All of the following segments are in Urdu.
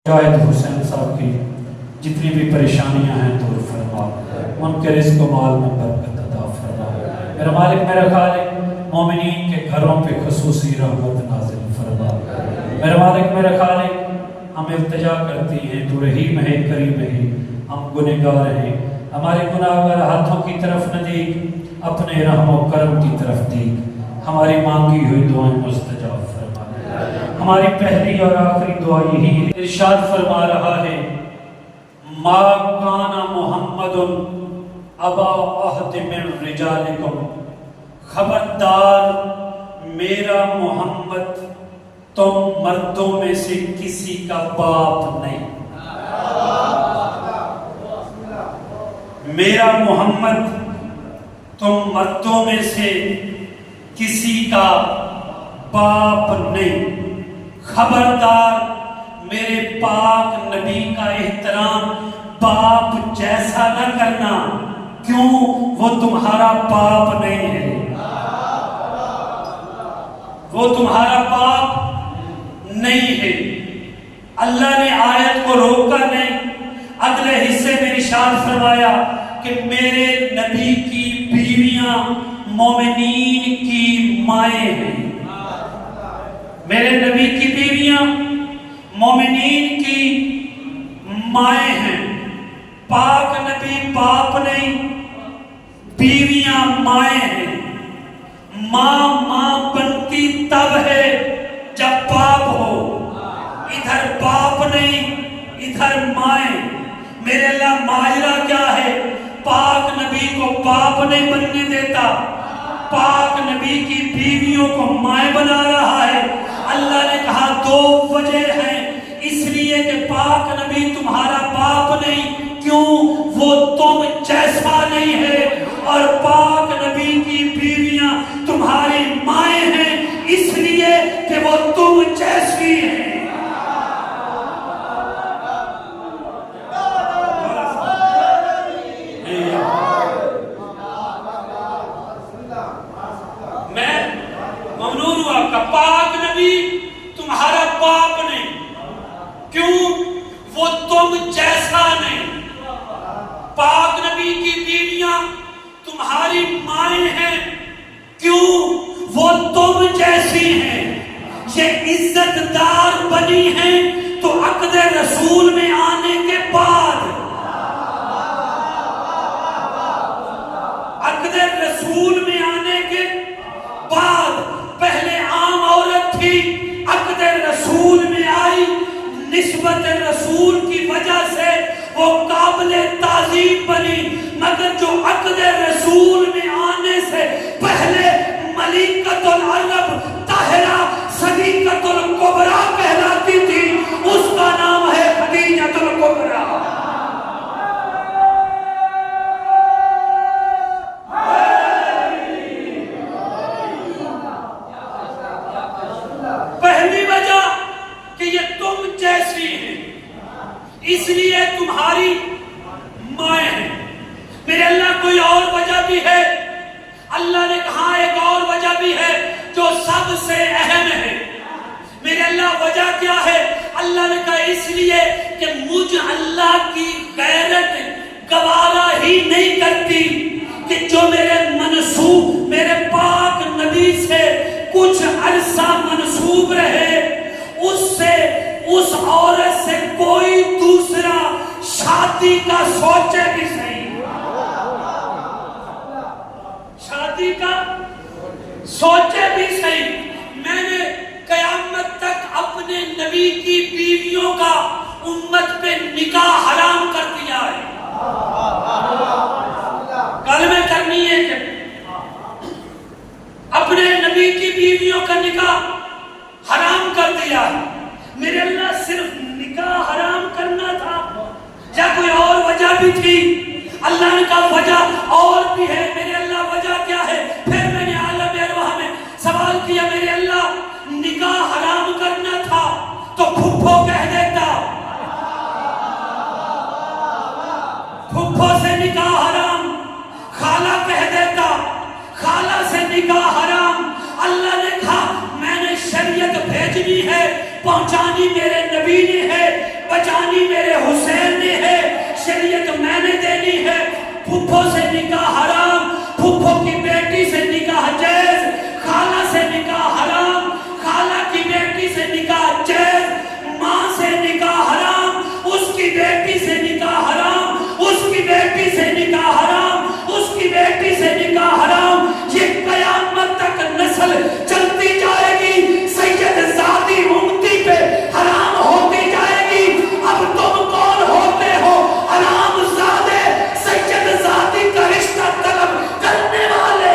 شاہد حسین صاحب کی جتنی بھی پریشانیاں ہیں دور فرما، ان کے رزق و مال میں برکت عطا فرما۔ میرا مالک میرا خالق مومنین کے گھروں پہ خصوصی رحمت نازل فرما۔ میرا مالک میرا خالق ہم التجا کرتی ہیں، تو رحیم ہے کریم ہے، ہم گنہگار ہیں، ہمارے گناہگار ہاتھوں کی طرف نہ دیکھ، اپنے رحم و کرم کی طرف دیکھ، ہماری مانگی ہوئی دعائیں مستجاب فرما۔ ہماری پہلی اور آخری دعا یہی ہے، ارشاد فرما رہا ہے ما کان محمد ابا احد من رجالکم، خبردار میرا محمد تم مردوں میں سے کسی کا باپ نہیں، میرا محمد تم مردوں میں سے کسی کا باپ نہیں، خبردار میرے پاک نبی کا احترام باپ جیسا نہ کرنا، کیوں وہ تمہارا باپ نہیں ہے، وہ تمہارا باپ نہیں ہے۔ اللہ نے آیت کو روکا نہیں، اگلے حصے میں ارشاد فرمایا کہ میرے نبی کی بیویاں مومنین کی مائیں ہیں، میرے نبی کی بیویاں مومنین کی مائیں ہیں۔ پاک نبی باپ نہیں، بیویاں مائیں ہیں۔ ماں بنتی تب ہے جب باپ ہو، ادھر باپ نہیں ادھر مائیں۔ میرے اللہ ماجرا کیا ہے؟ پاک نبی کو باپ نہیں بننے دیتا، پاک نبی کی بیویوں کو مائیں بنا رہا ہے۔ اللہ نے کہا دو وجہ ہیں، اس لیے کہ پاک نبی تمہارا باپ نہیں، کیوں وہ تم جیسا نہیں ہے، اور پاک نبی کی بیویاں تمہاری مائیں ہیں، اس لیے کہ وہ تم جیسی ہیں۔ میں ممنون ہوا کہ پاک نبی تمہارا باپ نہیں، کیوں وہ تم جیسا نہیں، پاک نبی کی بیویاں تمہاری مائیں ہیں، کیوں وہ تم جیسی ہیں۔ یہ عزت دار بنی ہیں تو عقد رسول میں آنے کے بعد، عقد رسول میں آنے کے بعد، پہلے عام عورت تھی، عقد رسول میں آئی، نسبت رسول کی وجہ سے وہ قابل تعظیم بنی، مگر جو عقد رسول میں آنے سے پہلے ملکۃ العرب طاہرہ صدیقۃ الکبریٰ کہلاتی تھی، اس کا نام ہے خدیجۃ الکبریٰ۔ پہلی وجہ کہ یہ تم جیسی ہیں، اس لیے تمہاری مائیں ہیں۔ میرے اللہ کوئی اور وجہ بھی ہے، اللہ نے کہا ایک اور وجہ بھی ہے جو سب سے اہم ہے۔ میرے اللہ وجہ کیا ہے؟ اللہ نے کہا اس لیے کہ مجھ اللہ کی غیرت گوارا ہی نہیں کرتی کہ جو میرے منسوب، میرے پاک نبی سے کچھ عرصہ منسوب رہے، اس سے، اس عورت سے کوئی دوسرا شادی کا سوچے بھی صحیح، شادی کا سوچے بھی صحیح۔ میں نے قیامت تک اپنے نبی کی بیویوں کا امت پہ نکاح حرام کر دیا ہے۔ کل میں کرنی ہے کہ اپنے نبی کی بیویوں کا نکاح حرام کر دیا ہے۔ میرے اللہ صرف نکاح حرام کرنا تھا یا کوئی اور وجہ بھی تھی؟ اللہ نے کہا وجہ اور بھی ہے۔ میرے اللہ وجہ کیا ہے؟ پھر میں نے عالم ارواح میں سوال کیا، میرے اللہ نکاح حرام کرنا تھا تو پھپھو کہہ دیتا، پھپھو سے نکاح حرام، خالہ کہہ دیتا، خالہ سے نکاح حرام۔ اللہ نے کہا میں نے شریعت بھیجنی ہے، پہنچانی میرے نبی نے ہے، قربانی میرے حسین نے ہے، شریعت میں نے دینی ہے۔ پھپھو سے نکاح حرام، پھپھو کی بیٹی سے نکاح جائز، خالہ سے نکاح حرام، خالہ کی بیٹی سے نکاح جائز، ماں سے نکاح حرام، اس کی بیٹی سے نکاح حرام، اس کی بیٹی سے نکاح حرام، اس کی بیٹی سے نکاح حرام۔ یہ قیامت تک نسل چلتی جائے گی، سید زادی امتی پہ حرام ہوتی جائے گی۔ اب تم کون ہوتے ہو حرام زادے، سید زادی کا رشتہ طلب کرنے والے؟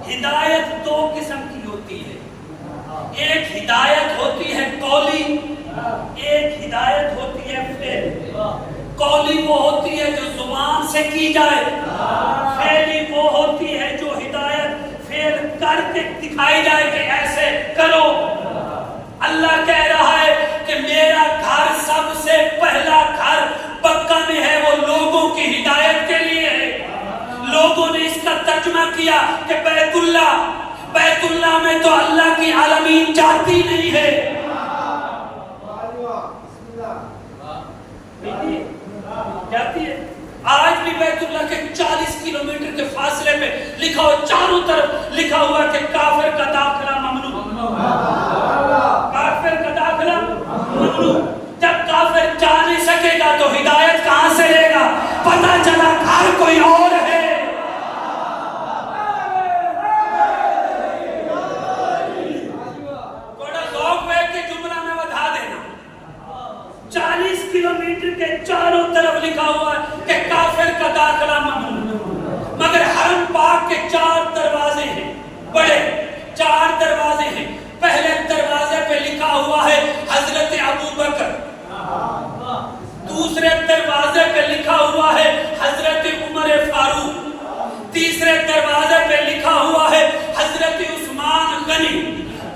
ہدایت دو قسم کی ہوتی ہے، ایک ہدایت ہوتی ہے قولی، ایک ہدایت ہوتی ہے فعلی۔ قولی وہ ہوتی ہے جو زبان سے کی جائے، فعلی وہ ہوتی ہے جو ہدایت فعل کر کے دکھائی جائے کہ ایسے کرو۔ اللہ کہہ رہا ہے کہ میرا گھر سب سے پہلا گھر مکہ میں ہے، وہ لوگوں کی ہدایت کے لیے ہے۔ لوگوں نے اس کا ترجمہ کیا کہ بیت اللہ میں تو اللہ کی عالمین جاتی نہیں ہے، جاتی ہے۔ آج بھی بیت اللہ کے 40 کلومیٹر کے فاصلے پہ لکھا ہوا، چاروں طرف لکھا ہوا کہ کافر کا داخلہ ممنوع، کافر کا داخلہ ممنوع۔ جب کافر جا نہیں سکے گا تو ہدایت کہاں سے لے گا؟ پتہ چلا گھر کوئی اور ہے۔ بڑا ذوق ہے کہ جملہ میں بتا دینا، 40 کلومیٹر کے چاروں طرف لکھا ہوا ہے کہ کافر کا داخلہ ممنوع، مگر حرم پاک کے 4 دروازے ہیں، بڑے 4 دروازے ہیں۔ پہلے دروازے پہ لکھا ہوا ہے حضرت ابوبکر، دوسرے دروازے پہ لکھا ہوا ہے حضرت عمر فاروق، تیسرے دروازے پہ لکھا ہوا ہے حضرت عثمان غنی،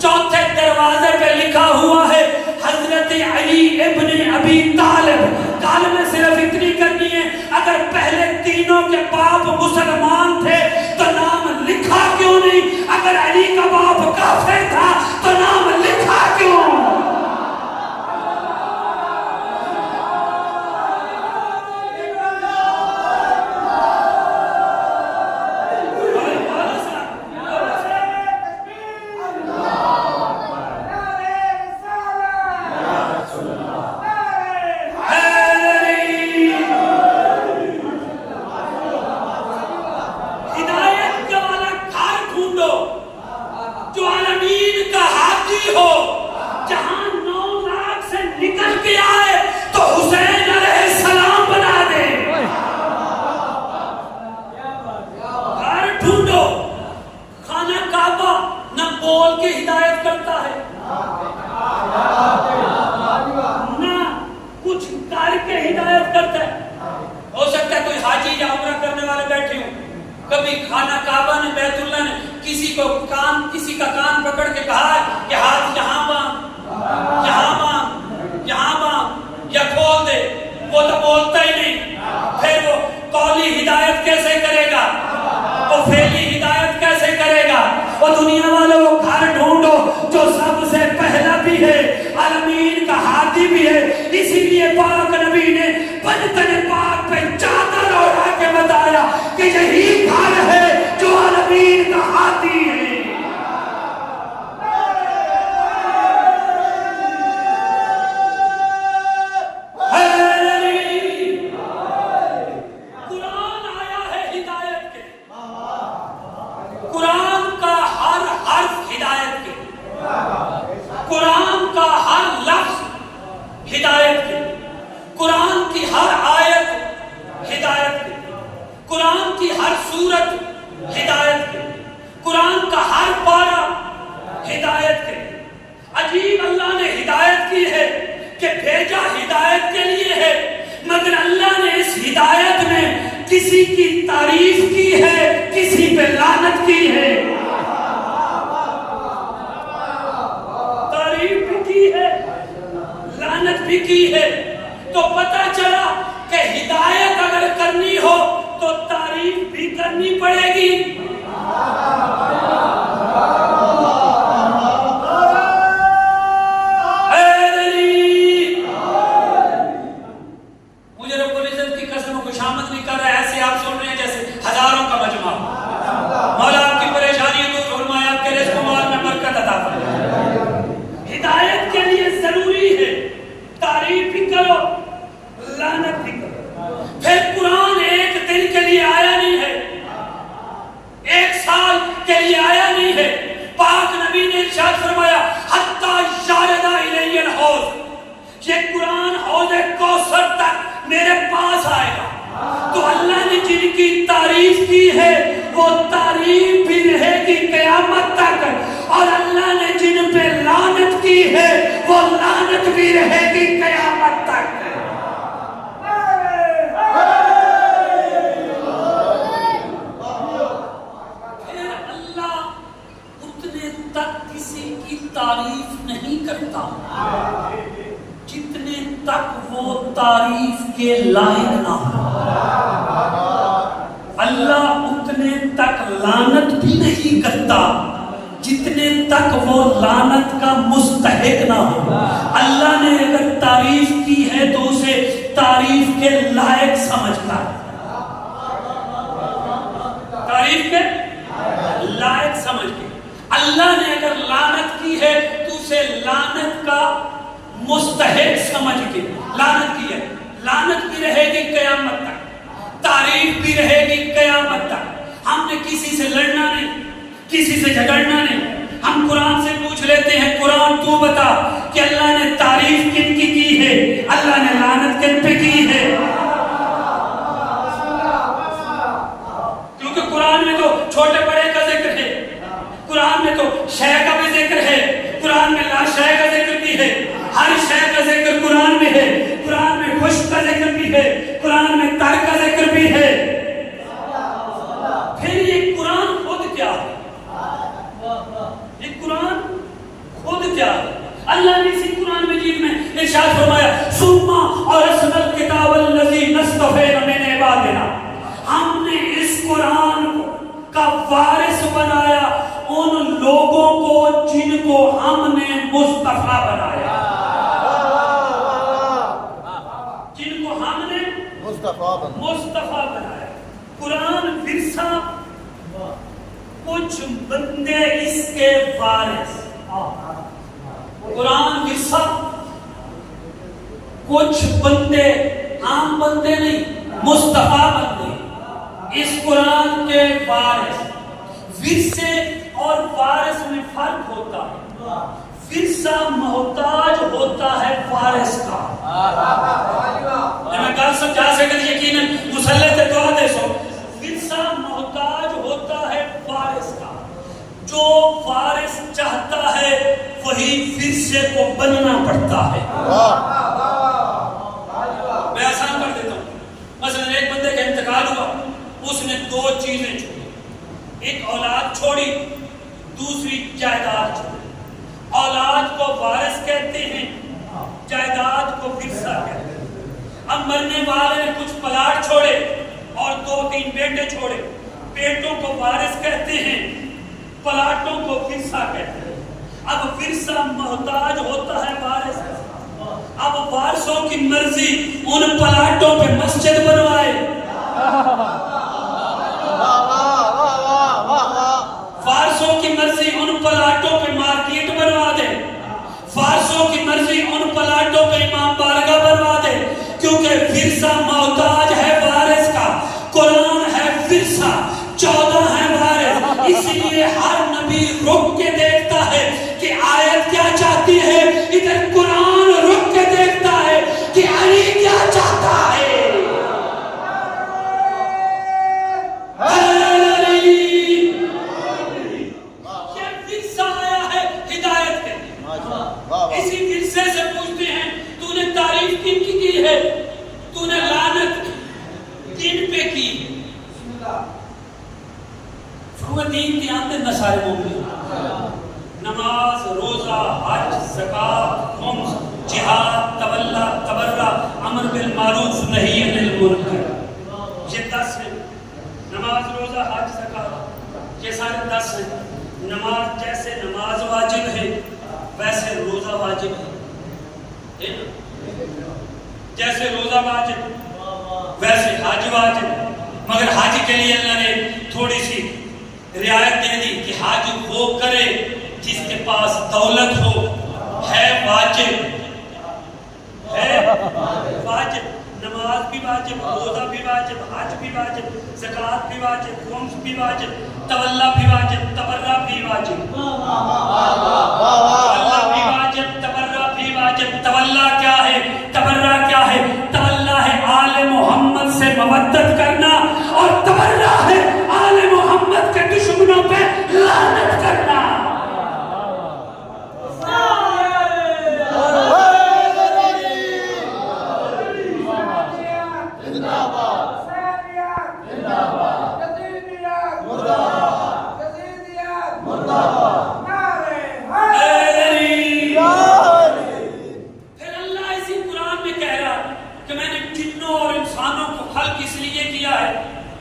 چوتھے دروازے پہ لکھا ہوا ہے حضرت علی ابن ابی طالب۔ کال میں صرف اتنی کرنی ہے، اگر پہلے تینوں کے باپ مسلمان تھے تو نام لکھا کیوں نہیں؟ اگر علی کا باپ کافر تھا تو نام لکھا کیوں؟ کبھی خانہ کعبہ نے بیت اللہ نے کسی کا کان پکڑ کے کہا ہے کہ ہاتھ یہاں باندھ، یہاں باندھ، یہاں باندھ یا کھول دے؟ وہ تو بولتا ہی نہیں. پھر وہ قولی ہدایت کیسے کرے گا؟ وہ فعلی ہدایت کیسے کرے گا؟ وہ دنیا والوں وہ گھر ڈھونڈو جو سب سے پہلا بھی ہے، عالمین کا ہادی بھی ہے. اسی لیے پاک نبی نے بدن پاک پہ چادر اوڑھا کے بتایا کہ یہی گھر ہے جو عالمین کا ہادی ہے. ہدایت کے، قرآن کی ہر آیت ہدایت کے، قرآن کی ہر سورت ہدایت کے، قرآن کا ہر پارہ ہدایت کے. عجیب اللہ نے ہدایت کی ہے کہ بھیجا ہدایت کے لیے ہے، مگر اللہ نے اس ہدایت میں کسی کی تعریف کی ہے، کسی پہ لعنت کی ہے. تعریف بھی کی ہے، لعنت بھی کی ہے. تو پتہ چلا کہ ہدایت اگر کرنی ہو تو تعریف بھی کرنی پڑے گی. مجھے رب العزت کی قسم خوشامد نہیں کر رہا ہے، ایسے آپ سن رہے ہیں جیسے ہزاروں کا مجمع. مولا آپ کی پریشانیوں دور فرمائے، آپ کے رزق و مال میں برکت عطا فرمائے. ہدایت کے لیے ضروری ہے تعریف بھی کرو، لعنت بھی کرو. پھر قرآن ایک دن کے لیے آیا نہیں ہے، ایک سال کے لیے آیا نہیں ہے. پاک نبی نے ارشاد فرمایا حتی یارد الی الحوض، یہ قرآن حوض کوثر تک میرے پاس آئے گا. تو اللہ نے جن کی تعریف کی ہے وہ تعریف بھی رہے گی قیامت تک، اور اللہ نے جن پہ لعنت کی ہے وہ لعنت بھی رہے گی قیامت تک. پھر اللہ اتنے تک کسی کی تعریف نہیں کرتا جتنے تک وہ تعریف کے لائق نہ ہو. اللہ اتنے تک لعنت بھی نہیں کرتا جتنے تک وہ لعنت کا مستحق نہ ہو. اللہ نے اگر تعریف کی ہے تو اسے تعریف کے لائق سمجھتا ہے، تعریف کے لائق سمجھ کے. اللہ نے اگر لعنت کی ہے تو اسے لعنت کا مستحق سمجھ کے لعنت کی ہے. لعنت بھی رہے گی قیامت تک، تعریف بھی رہے گی قیامت تک. ہم نے کسی سے لڑنا نہیں، کسی سے جھگڑنا نہیں. ہم قرآن سے پوچھ لیتے ہیں قرآن تو بتا کہ اللہ نے تعریف کن کی ہے، اللہ نے لعنت کن پہ کی ہے. کیونکہ قرآن میں تو چھوٹے بڑے کا ذکر ہے، قرآن میں تو شے کا بھی ذکر ہے، قرآن میں لا شے کا ذکر بھی ہے، ہر شے کا ذکر قرآن میں ہے. قرآن میں خشک کا ذکر بھی ہے، قرآن میں تر کا ذکر بھی ہے. پھر یہ قرآن خود کیا ہے؟ یہ قرآن خود کیا ہے؟ اللہ نے اسی قرآن مجید میں ارشاد فرمایا ثم اورثنا الکتاب الذی نصطفینا من عبادنا، ہم نے اس قرآن کا وارث بنایا ان لوگوں کو جن کو ہم نے مصطفیٰ بنایا، جن کو ہم نے مصطفیٰ بنایا. قرآن ورثہ، کچھ بندے اس کے وارث. قرآن ورثہ، کچھ بندے، عام بندے نہیں، مصطفیٰ بندے اس قرآن کے وارث. ورثے اور وارث میں فرق ہوتا ہے. ورثہ محتاج ہوتا ہے وارث کا. میں گل سمجھا سکتا یقیناً مسلح تے دعا دے سو. ورثہ محتاج ہوتا ہے وارث کا. جو وارث چاہتا ہے وہی ورثے کو بننا پڑتا ہے. میں آسان کر دیتا ہوں. مثلا ایک بندے کا انتقال ہوا، اس نے دو چیزیں چھوڑی. ایک اولاد چھوڑی، دوسری جائیداد چھوڑی۔ اولاد کو وارث کہتے ہیں، جائیداد کو ورثہ کہتے ہیں۔ اب مرنے والے نے کچھ پلاٹ چھوڑے اور 2-3 بیٹے چھوڑے، بیٹوں کو وارث کہتے ہیں، پلاٹوں کو ورثہ کہتے ہیں۔ اب ورثہ محتاج ہوتا ہے وارث کا، اب وارثوں کی مرضی ان پلاٹوں پہ مسجد بنوائے، وارثوں کی مرضی ان پلاٹوں پہ مارکیٹ بنوا دے، وارثوں کی مرضی ان پلاٹوں پہ امام بارگاہ بنوا دے، کیونکہ ورثہ محتاج ہے وارث کا۔ قرآن ہے ورثہ، 14 ہے وارث، اس لیے ہر نبی رک کے دیکھتا ہے کہ آیت کیا چاہتی ہے، ادھر قرآن رک کے دیکھتا ہے کہ علی کیا چاہتا ہے۔ اسی ورثے سے پوچھتے ہیں تو نے تعریف کن کی ہے، تو نے لعنت کن پہ کی؟ دین کے اندر نہ سارے مومن نماز، روزہ، حج، زکات، خمس، جہاد، تولا، تبرع، امر بالمعروف، نہی عن المنکر، یہ 10 ہیں۔ نماز، روزہ، حج، زکات، یہ سارے 10 ہیں۔ نماز جیسے نماز واجب ہے ویسے روزہ واجب ہے، جیسے روزہ واجب ویسے حج واجب، مگر حج کے لیے اللہ نے تھوڑی سی رعایت دے دی کہ حج وہ کرے جس کے پاس دولت ہو، ہے واجب، ہے واجب۔ نماز بھی واجب، روزہ بھی واجب، حج بھی واجب، زکات بھی واجب، خمس بھی واجب، تولا بھی واجب، تبرع بھی واجب، تولا بھی واجب، تبرع بھی واجب۔ تولا کیا ہے؟ تبرع کیا ہے؟ تولا ہے آل محمد سے مودت کرنا، اور تبرع ہے آل محمد کے دشمنوں پہ لعنت کرنا۔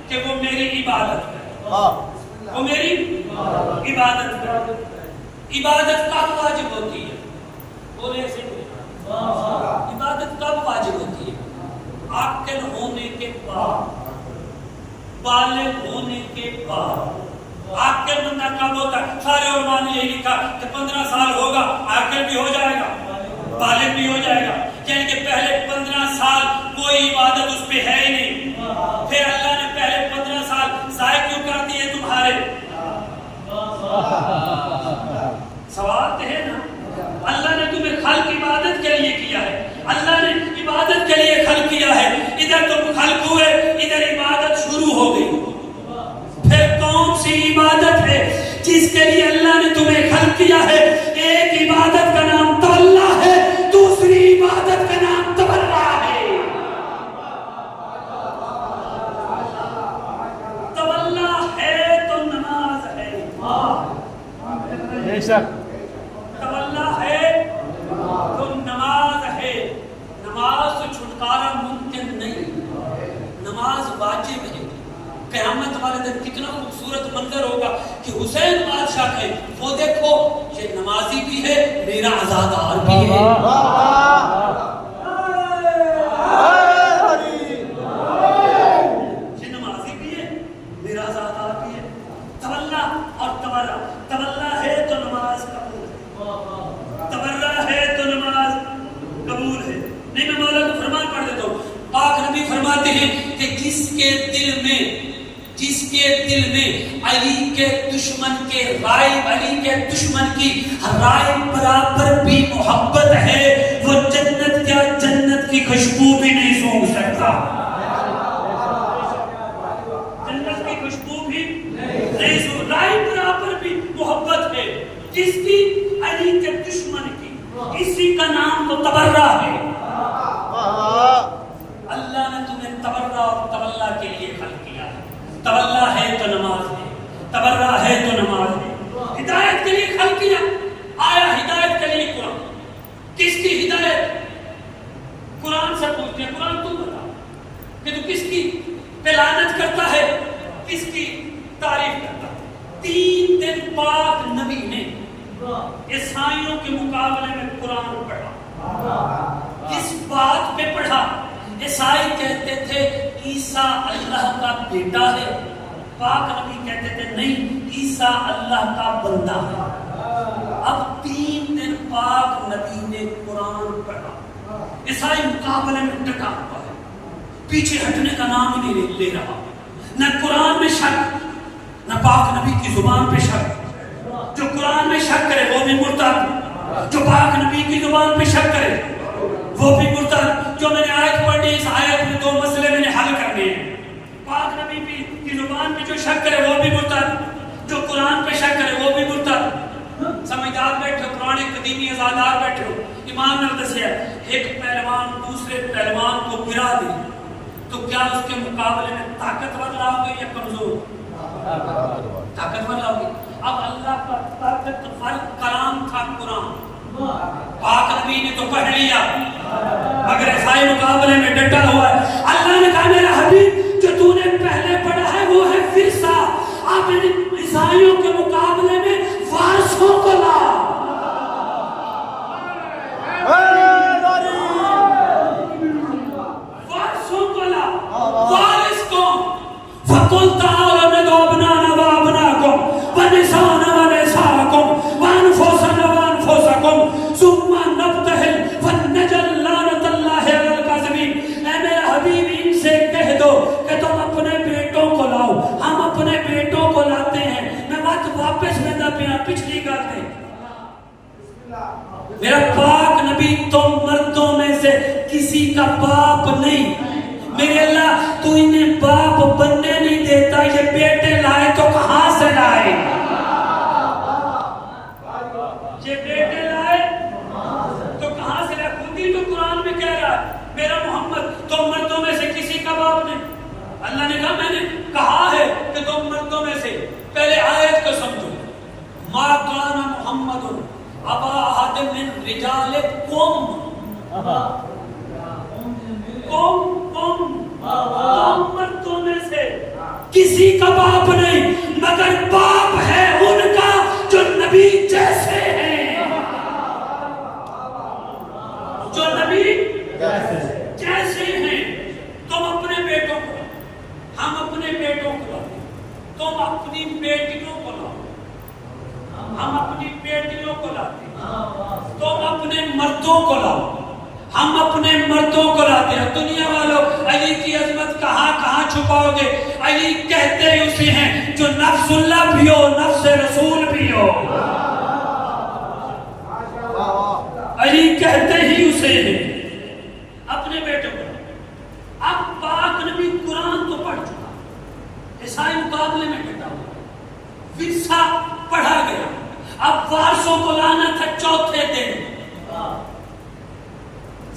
کہ وہ میری عبادت کرے، وہ میری عبادت کرے۔ عبادت کب واجب ہوتی ہے؟ بولے سے عبادت کب واجب ہوتی ہے؟ عاقل ہونے کے بعد، بالغ ہونے کے بعد۔ عاقل بندہ کب ہوتا ہے؟ سارے علماء نے یہی لکھا کہ 15 سال ہوگا عاقل بھی ہو جائے گا، بالغ بھی ہو جائے گا، یعنی کہ پہلے 15 سال کوئی عبادت اس پہ ہے ہی نہیں، پھر اللہ نے پہلے 15 سال ضائع کیوں کر دیے تمہارے؟ سوال تو ہے نا، اللہ نے تمہیں خلق عبادت کے لیے کیا ہے، اللہ نے عبادت کے لیے خلق کیا ہے، ادھر تم خلق ہوئے، ادھر عبادت شروع ہو گئی۔ پھر کون سی عبادت ہے جس کے لیے اللہ نے تمہیں خلق کیا ہے؟ ایک عبادت کا نام تولا ہے، دوسری عبادت کا نام تبرع ہے۔ تولا ہے تو نماز ہے، بے شک تولا ہے تو نماز ہے۔ نماز سے چھٹکارا ممکن نہیں، نماز واجب ہے۔ قیامت والے دن کتنا خوبصورت منظر ہوگا کہ حسین بادشاہ کہے وہ دیکھو یہ نمازی بھی ہے، میرا عزادار بھی ہے۔ یہ نمازی بھی ہے، میرا عزادار بھی ہے۔ تولا اور تبرع، تولا ہے تو نماز قبول ہے، تبرع ہے تو نماز قبول ہے۔ نہیں میں مولا کو فرمان پڑھ دیتا ہوں، پاک نبی فرماتے ہیں کہ جس کے دل میں علی کے دشمن کے رائے، علی کے دشمن کی رائے برابر بھی محبت ہے، وہ جنت کیا جنت کی خوشبو بھی نہیں سونگھ سکتا، جنت کی خوشبو بھی نہیں سونگھ، رائے برابر بھی محبت ہے جس کی علی کے دشمن کی، اسی کا نام تو تبرع ہے۔ اللہ نے تمہیں تبرع اور تولا کے لیے خلق کیا ہے۔ تولا ہے تو نماز ہے، تبرہ ہے تو نماز ہے. ہدایت کے لیے خلق کیا. آیا ہدایت کے لیے قرآن. کس کی ہدایت؟ قرآن سے پوچھتے ہیں قرآن تو بتا کہ تو کس کی پہ لعنت کرتا ہے, کس کی تعریف کرتا ہے. 3 دن بعد نبی نے عیسائیوں کے مقابلے میں قرآن پڑھا. کس بات پہ پڑھا؟ عیسائی کہتے تھے عیسیٰ اللہ کا بیٹا ہے, پاک نبی کہتے تھے نہیں عیسیٰ اللہ کا بندہ ہے. اب 3 دن پاک نبی نے قرآن پڑھا. عیسائی مقابلے میں ڈٹا ہوا ہے, پیچھے ہٹنے کا نام ہی نہیں لے رہا. نہ قرآن میں شک, نہ پاک نبی کی زبان پہ شک. جو قرآن میں شک کرے وہ بھی مرتد, جو پاک نبی کی زبان پہ شک کرے وہ بھی مرتد. جو میں نے آیت پڑھی اس آیت میں 2 مسئلے میں نے حل کرنے ہیں. پاک نبی کی زبان پہ جو شک کرے وہ بھی مرتد, جو قرآن پہ شک کرے وہ بھی مرتد. سمجھدار بیٹھے ہو, پرانے قدیمی ازادار بیٹھے ہو, ایمان نال دسیا ایک پہلوان دوسرے پہلوان کو گرا دے تو کیا اس کے مقابلے میں طاقتور لاؤ گے یا کمزور؟ طاقتور لاؤ گے. اب اللہ کا طاقتور کلام تھا قرآن, پاک نبی نے تو پڑھ لیا مگر عیسائی مقابلے میں ڈٹا ہوا ہے. اللہ نے کہا میرا حبیب جو تو نے پہلے پڑھا ہے وہ ہے فرسا, اب عیسائیوں کے مقابلے میں وارثوں کو لا. وارثوں کو لا. وارث کون؟ فَقُلْ تَعَالَوْا نَدْعُوا أَبْنَاءَنَا وَأَبْنَاءَكُمْ وَنِسَاءَنَا وَنِسَاءَكُمْ وَأَنفُسَنَا وَأَنفُسَكُمْ ثُمَّ نَبْتَهِلْ فَلْنَجْعَلْ لَعْنَةَ اللَّهِ عَلَى الْكَاذِبِينَ. اے میرے حبیب ان سے کہہ دو کہ تم اپنے بیٹوں کو لاؤ, ہم اپنے بیٹوں کو لاتے ہیں. میں بات واپس لینا پیا پچھلی گل دے. میرا پاک نبی تم مردوں میں سے کسی کا باپ نہیں. میرے اللہ تو انہیں باپ بننے نہیں دیتا, یہ بیٹے لائے تو کہاں سے لائے؟ یہ بیٹے لائے تو کہاں سے لائے؟ خود ہی تو قرآن میں کہہ رہا ہے میرا محمد تم مردوں میں سے کسی کا باپ نہیں. اللہ نے کہا میں نے کہا ہے کہ تم مردوں میں سے. پہلے آیت کو سمجھو. ما کان محمد ابا احد من رجالکم, مردوں میں سے کسی کا باپ نہیں مگر باپ ہے ان کا جو نبی جیسے ہیں, جو نبی جیسے ہیں. تم اپنے بیٹوں کو, ہم اپنے بیٹوں کو لاؤ, تم اپنی بیٹیوں کو لاؤ, ہم اپنی بیٹیوں کو لاتے ہیں. تم اپنے مردوں کو لاؤ, ہم اپنے مردوں کو لاتے ہیں. دنیا والوں علی کی عظمت کہاں کہاں چھپاؤ گے؟ علی کہتے ہی اسے ہیں جو نفس اللہ بھی ہو نفس رسول بھی ہو. علی کہتے ہی اسے ہیں اپنے بیٹوں کو. اب پاک نبی قرآن تو پڑھ چکا, عیسائی مقابلے میں ڈٹا ہوا, فرسا پڑھا گیا. اب وارثوں کو لانا تھا چوتھے دن.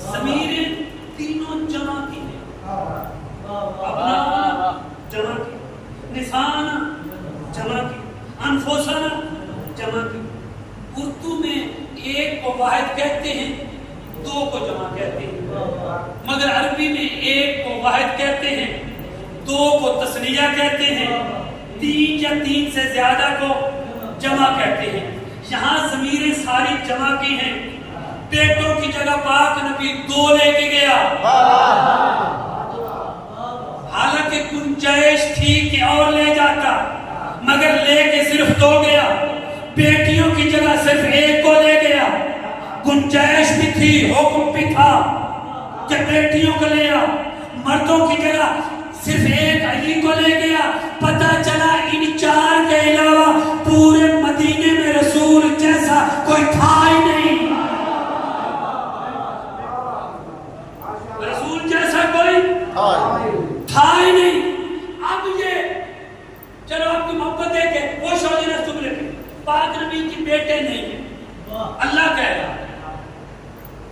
ضمیریں تینوں جمع کی ہیں, اپنا جمع کی, نسانا جمع کی, انفسنا جمع کی. اردو میں ایک کو واحد کہتے ہیں, 2 کو جمع کہتے ہیں, مگر عربی میں ایک کو واحد کہتے ہیں, 2 کو تسنیہ کہتے ہیں, 3 یا 3 سے زیادہ کو جمع کہتے ہیں. یہاں ضمیریں ساری جمع کی ہیں. بیٹوں کی جگہ پاک نبی 2 لے کے گیا, حالانکہ گنجائش تھی کہ اور لے جاتا مگر لے کے صرف 2 گیا. بیٹیوں کی جگہ صرف 1 کو لے گیا. گنجائش بھی تھی, حکم بھی تھا کہ بیٹیوں کو لے آ. مردوں کی جگہ صرف 1 علی کو لے گیا. پتہ چلا ان 4 کے علاوہ پورے مدینے میں رسول جیسا کوئی تھا ہی نہیں. رسول جیسا کوئی تھا ہی نہیں. اب یہ چلو آپ کی محبت دیکھیں, وہ شوجنا جملے پہ پاک نبی کی بیٹے نہیں ہیں. اللہ کہہ رہا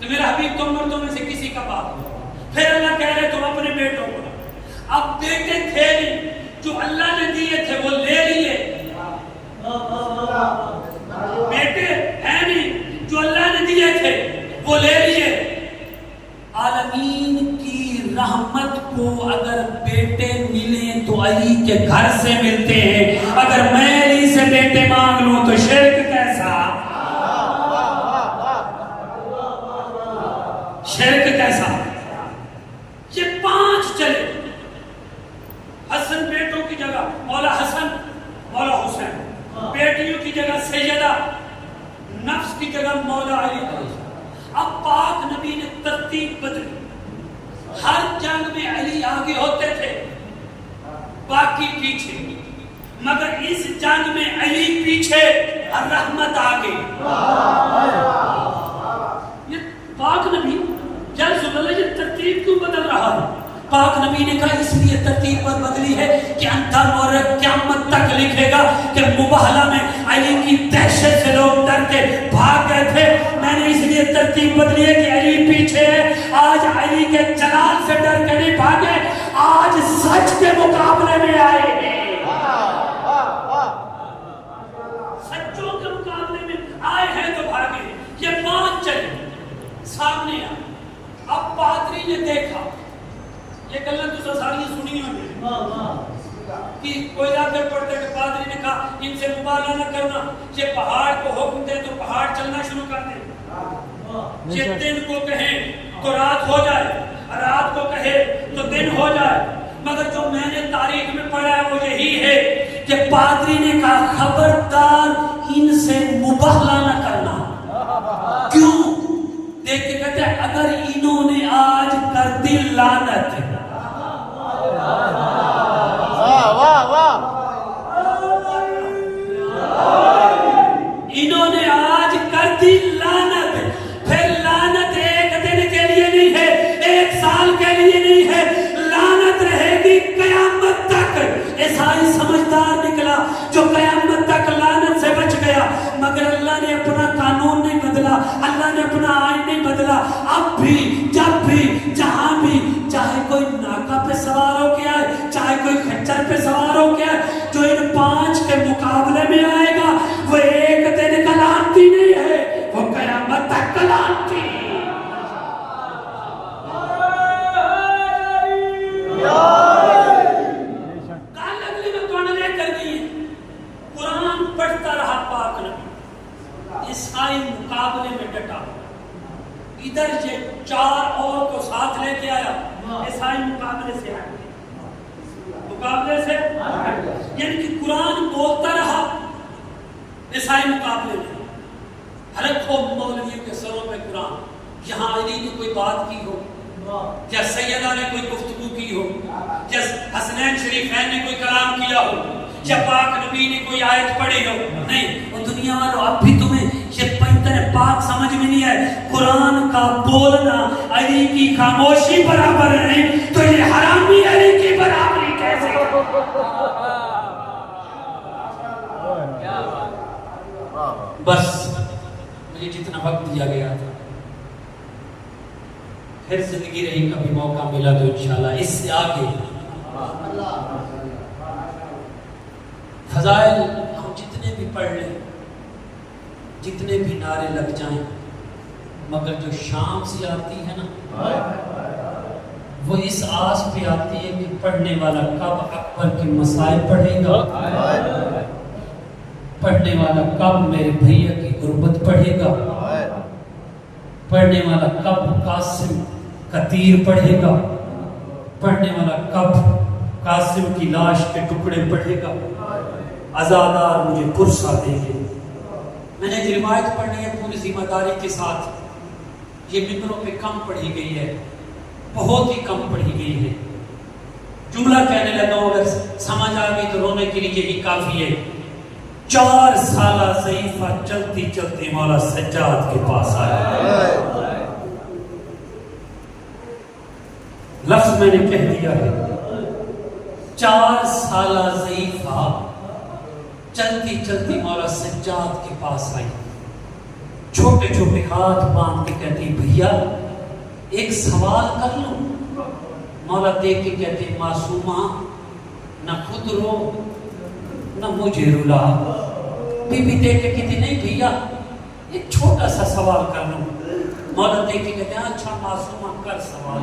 تو میرا حبیب تم مردوں میں سے کسی کا باپ ہو. پھر اللہ کہہ رہے تم اپنے بیٹوں کو. اب بیٹے تھے نہیں, جو اللہ نے دیے تھے وہ لے لیے, بیٹے ملیں تو علی کے گھر سے ملتے ہیں، اگر میں علی سے بیٹے مانگ لوں تو شرک کیسا، شرک کیسا؟ یہ 5 چلے، حسن بیٹوں کی جگہ مولا حسن مولا حسین، بیٹیوں کی جگہ سیدہ، نفس کی جگہ مولا علی۔ اب پاک نبی نے ترتیب بدلی، ہر جنگ میں علی آگے ہوتے تھے باقی پیچھے، مگر اس جنگ میں علی پیچھے اور رحمت آگے۔ یہ پاک نبی یا رسول اللہ یہ ترتیب کیوں بدل رہا ہے؟ پاک نبی نے کہا اس لیے ترتیب پر بدلی ہے کہ انتھا مورخ قیامت تک لکھے گا کہ مباہلہ میں علی کی دہشت سے لوگ ڈر کے بھاگ گئے تھے، میں نے اس لیے ترتیب بدلی ہے کہ علی پیچھے ہے۔ آج علی کے جلال سے ڈر کے نہیں بھاگے، آج سچ کے مقابلے میں آئے ہیں، سچوں کے مقابلے میں آئے ہیں تو بھاگے۔ یہ 5 چلے سامنے آئے، اب پادری نے دیکھا، یہ گلیں تو ساری سنی ہوں گے کہ کوئی جاتے پڑھتے کہ پادری نے کہا ان سے مبالغہ نہ کرنا، یہ پہاڑ کو حکم دے تو پہاڑ چلنا شروع کر دے، یہ دن کو کہیں تو رات ہو جائے، رات کو کہے تو دن ہو جائے، مگر جو میں نے تاریخ میں پڑھا ہے وہ یہی ہے کہ پادری نے کہا خبردار ان سے مبالغہ نہ کرنا۔ کیوں؟ دیکھ کے کہتے ہیں اگر انہوں نے آج کر دی لعنت، انہوں نے آج کر دی لعنت، پھر لعنت ایک دن کے لیے نہیں ہے، 1 سال کے لیے نہیں ہے، لعنت رہے گی قیامت تک۔ عیسائی سمجھدار نکلا جو قیامت تک لعنت سے بچ گیا، مگر اللہ نے اپنا قانون نہیں بدلا، اللہ نے اپنا آئین نہیں بدلا۔ اب بھی جب بھی جہاں بھی چاہے کوئی ناکہ پہ سوار ہو کے آئے، چاہے کوئی خچر پہ سوار ہو کے آئے، جو ان 5 کے مقابلے میں آئے گا وہ ایک دن کا لعنتی نہیں ہے، وہ قیامت تک کا لعنتی۔ کال اگلی میں کونلے کر گئی، قرآن پڑھتا رہا پاک نبی، عیسائی مقابلے میں ڈٹا، ادھر یہ 4 اور کو ساتھ لے کے آیا، عیسائی مقابلے سے ہٹ گئے، مقابلے سے یعنی کہ قرآن بولتا رہا عیسائی مقابلے میں۔ رکھو مولویوں کے سروں میں قرآن، یہاں علی نے کوئی بات کی ہو، یا سیدہ نے کوئی گفتگو کی ہو، یا حسنین شریفین نے کوئی کلام کیا ہو، یا پاک نبی نے کوئی آیت پڑھی ہو، نہیں، وہ دنیا والوں اب بھی تمہیں یہ پینتر پاک سمجھ میں نہیں آئے، قرآن کا بولنا علی کی خاموشی برابر نہیں تو یہ حرامی علی کی برابری کیسے؟ بس مجھے جتنا وقت دیا گیا تھا، پھر زندگی رہی کبھی موقع ملا تو انشاءاللہ اس سے آگے فضائل ہم جتنے بھی پڑھ لیں، جتنے بھی نعرے لگ جائیں، مگر جو شام سے آتی ہے نا وہ اس آس پہ آتی ہے کہ پڑھنے والا کب اکبر کے مسائل پڑھے گا، پڑھنے والا کب میرے بھیا کی غربت پڑھے گا، پڑھنے والا کب قاسم کا تیر پڑھے گا، پڑھنے والا کب قاسم کی لاش کے ٹکڑے پڑھے گا، عزادار مجھے پرسہ دیں گے۔ میں نے ایک روایت پڑھنی ہے پوری ذمہ داری کے ساتھ، یہ ممبروں پہ کم پڑھی گئی ہے، بہت ہی کم پڑھی گئی ہے، جملہ کہنے لگا ہوں، اگر سمجھ آ گئی تو رونے کے لیے یہی کافی ہے۔ 4 سالہ ضعیفہ چلتی چلتی مولا سجاد کے پاس آیا، لفظ میں نے کہہ دیا ہے، 4 سالہ ضعیفہ چلتی چلتی مولا سجاد کے پاس آئی، چھوٹے چھوٹے ہاتھ باندھ کے کہتی بھیا ایک سوال کر لوں؟ مولا دیکھ کے کہتے معصومہ نہ خود رو نہ مجھے رلا۔ بی بی دیکھ کے کہتی نہیں بھیا ایک چھوٹا سا سوال کر لوں؟ مولا دیکھ کے کہتے ہیں اچھا معصومہ کر سوال۔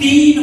3